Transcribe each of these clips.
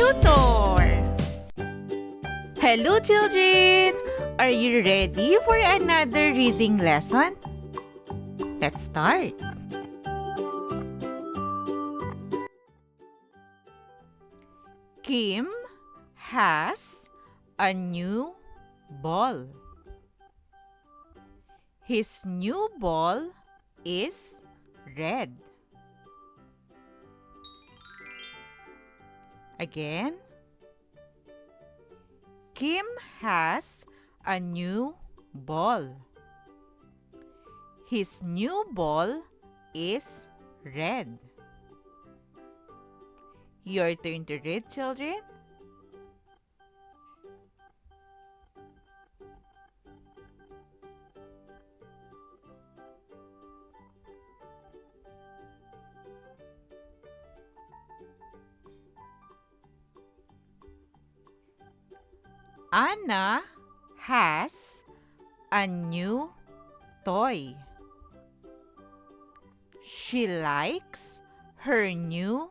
tutor! Hello children! Are you ready for another reading lesson? Let's start! Kim has a new ball. His new ball is red. Again. Kim has a new ball. His new ball is red. Your turn to read, children. Anna has a new toy. She likes her new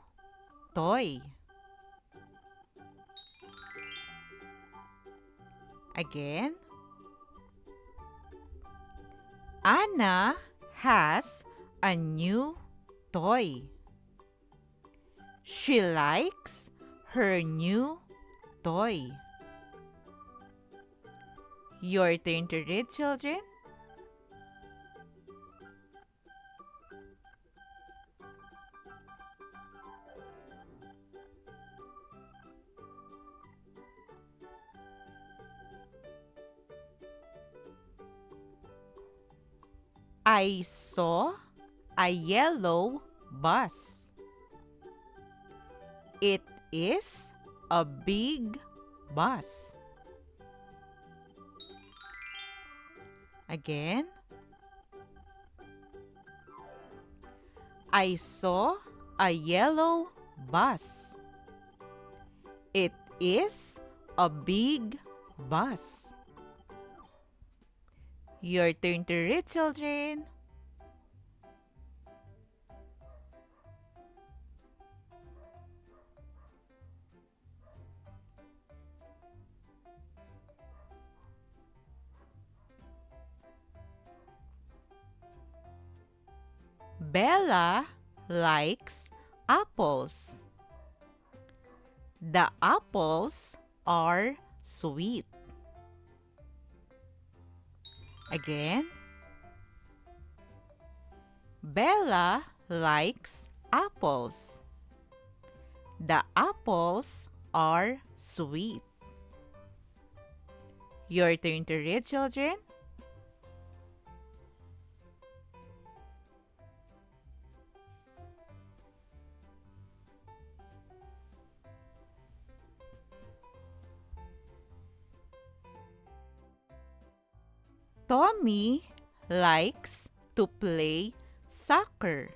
toy. Again. Anna has a new toy. She likes her new toy. Your turn to read, children. I saw a yellow bus. It is a big bus. Again. I saw a yellow bus. It is a big bus. Your turn to read, children. Bella likes apples. The apples are sweet. Again. Bella likes apples. The apples are sweet. Your turn to read, children. Tommy likes to play soccer.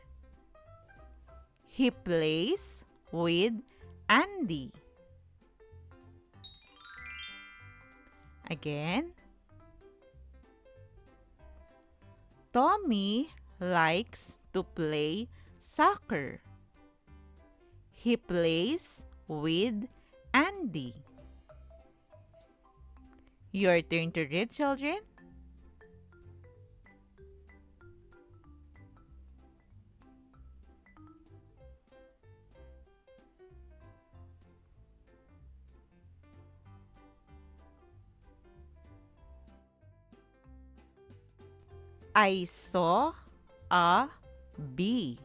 He plays with Andy. Again. Tommy likes to play soccer. He plays with Andy. Your turn to read, children. I saw a bee.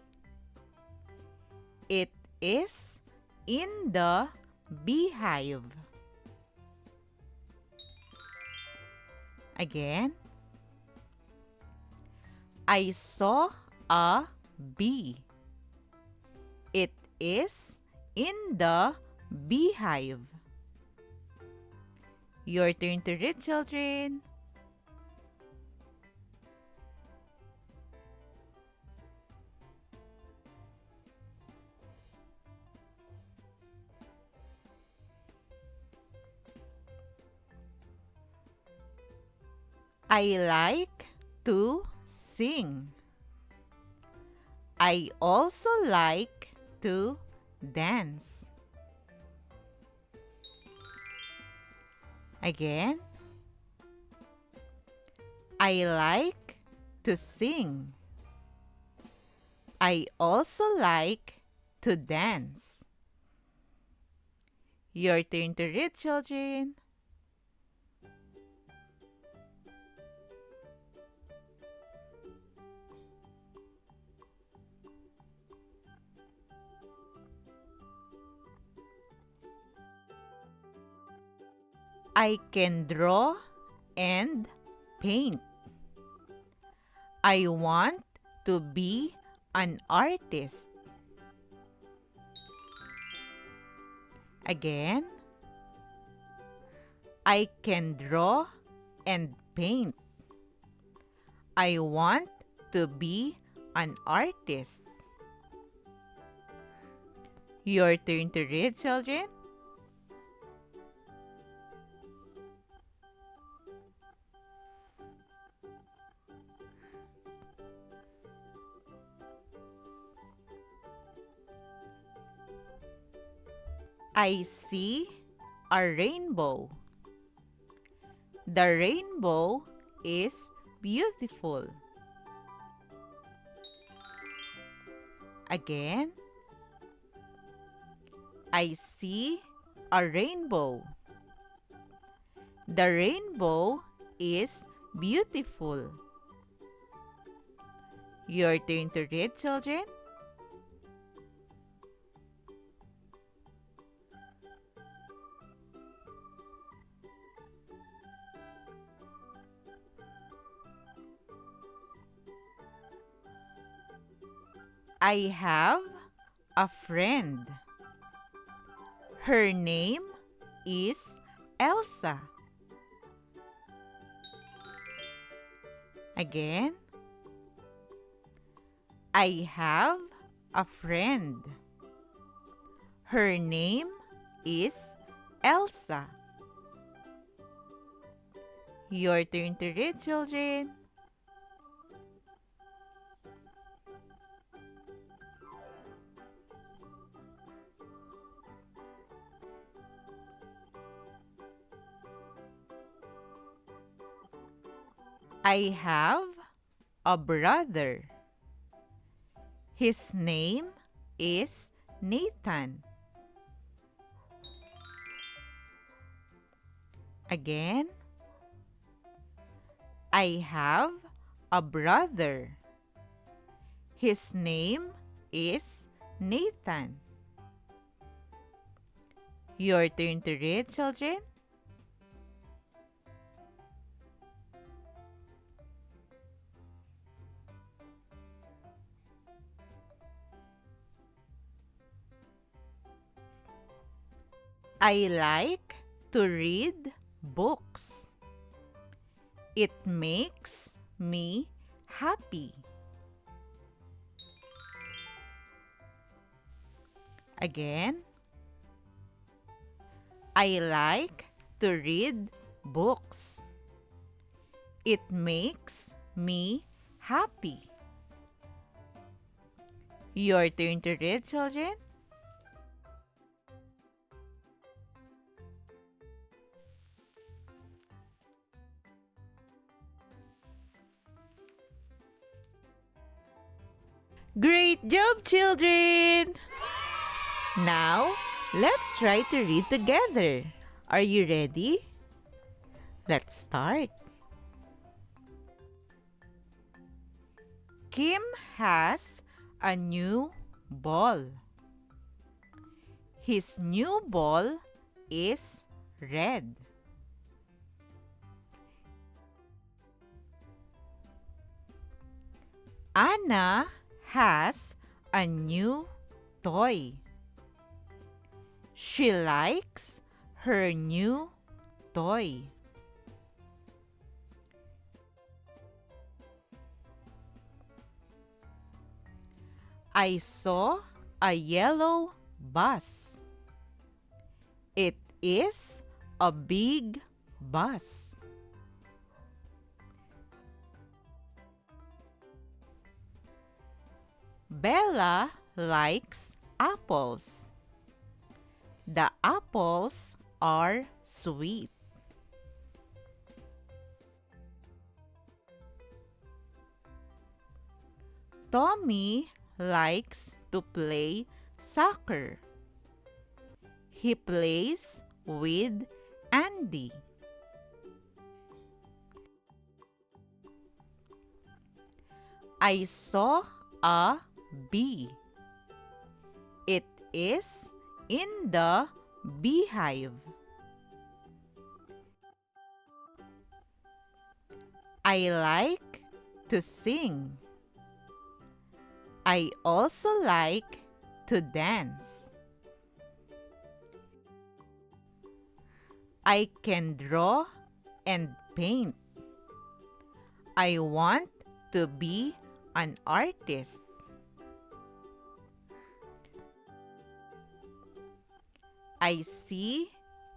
It is in the beehive. Again. I saw a bee. It is in the beehive. Your turn to read, children. I like to sing. I also like to dance. Again. I like to sing. I also like to dance. Your turn to read, children. I can draw and paint. I want to be an artist. Again. I can draw and paint. I want to be an artist. Your turn to read, children. I see a rainbow. The rainbow is beautiful. Again. I see a rainbow. The rainbow is beautiful. Your turn to read, children. I have a friend. Her name is Elsa. Again. I have a friend. Her name is Elsa. Your turn to read, children. I have a brother. His name is Nathan. Again. I have a brother. His name is Nathan. Your turn to read, children. I like to read books. It makes me happy. Again. I like to read books. It makes me happy. Your turn to read, children. Great job, children! Now, let's try to read together. Are you ready? Let's start. Kim has a new ball. His new ball is red. Anna has a new toy. She likes her new toy. I saw a yellow bus. It is a big bus. Bella likes apples. The apples are sweet. Tommy likes to play soccer. He plays with Andy. I saw a bee. It is in the beehive. I like to sing. I also like to dance. I can draw and paint. I want to be an artist. I see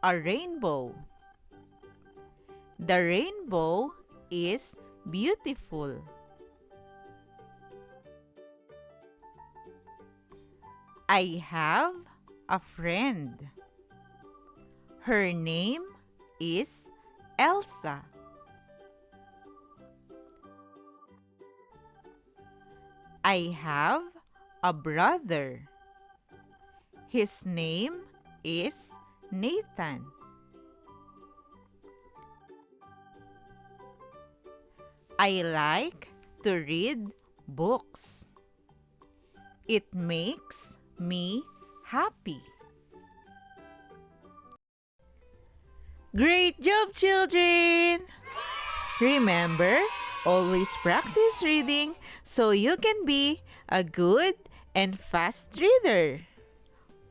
a rainbow. The rainbow is beautiful. I have a friend. Her name is Elsa. I have a brother. His name is Nathan. I like to read books. It makes me happy. Great job, children! Remember, always practice reading so you can be a good and fast reader.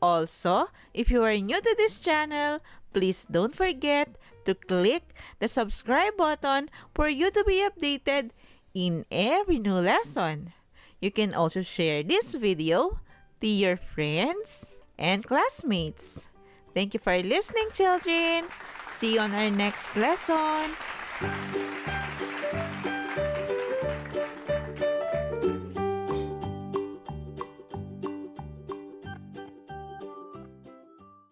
Also, if you are new to this channel, please don't forget to click the subscribe button for you to be updated in every new lesson. You can also share this video to your friends and classmates. Thank you for listening, children. See you on our next lesson.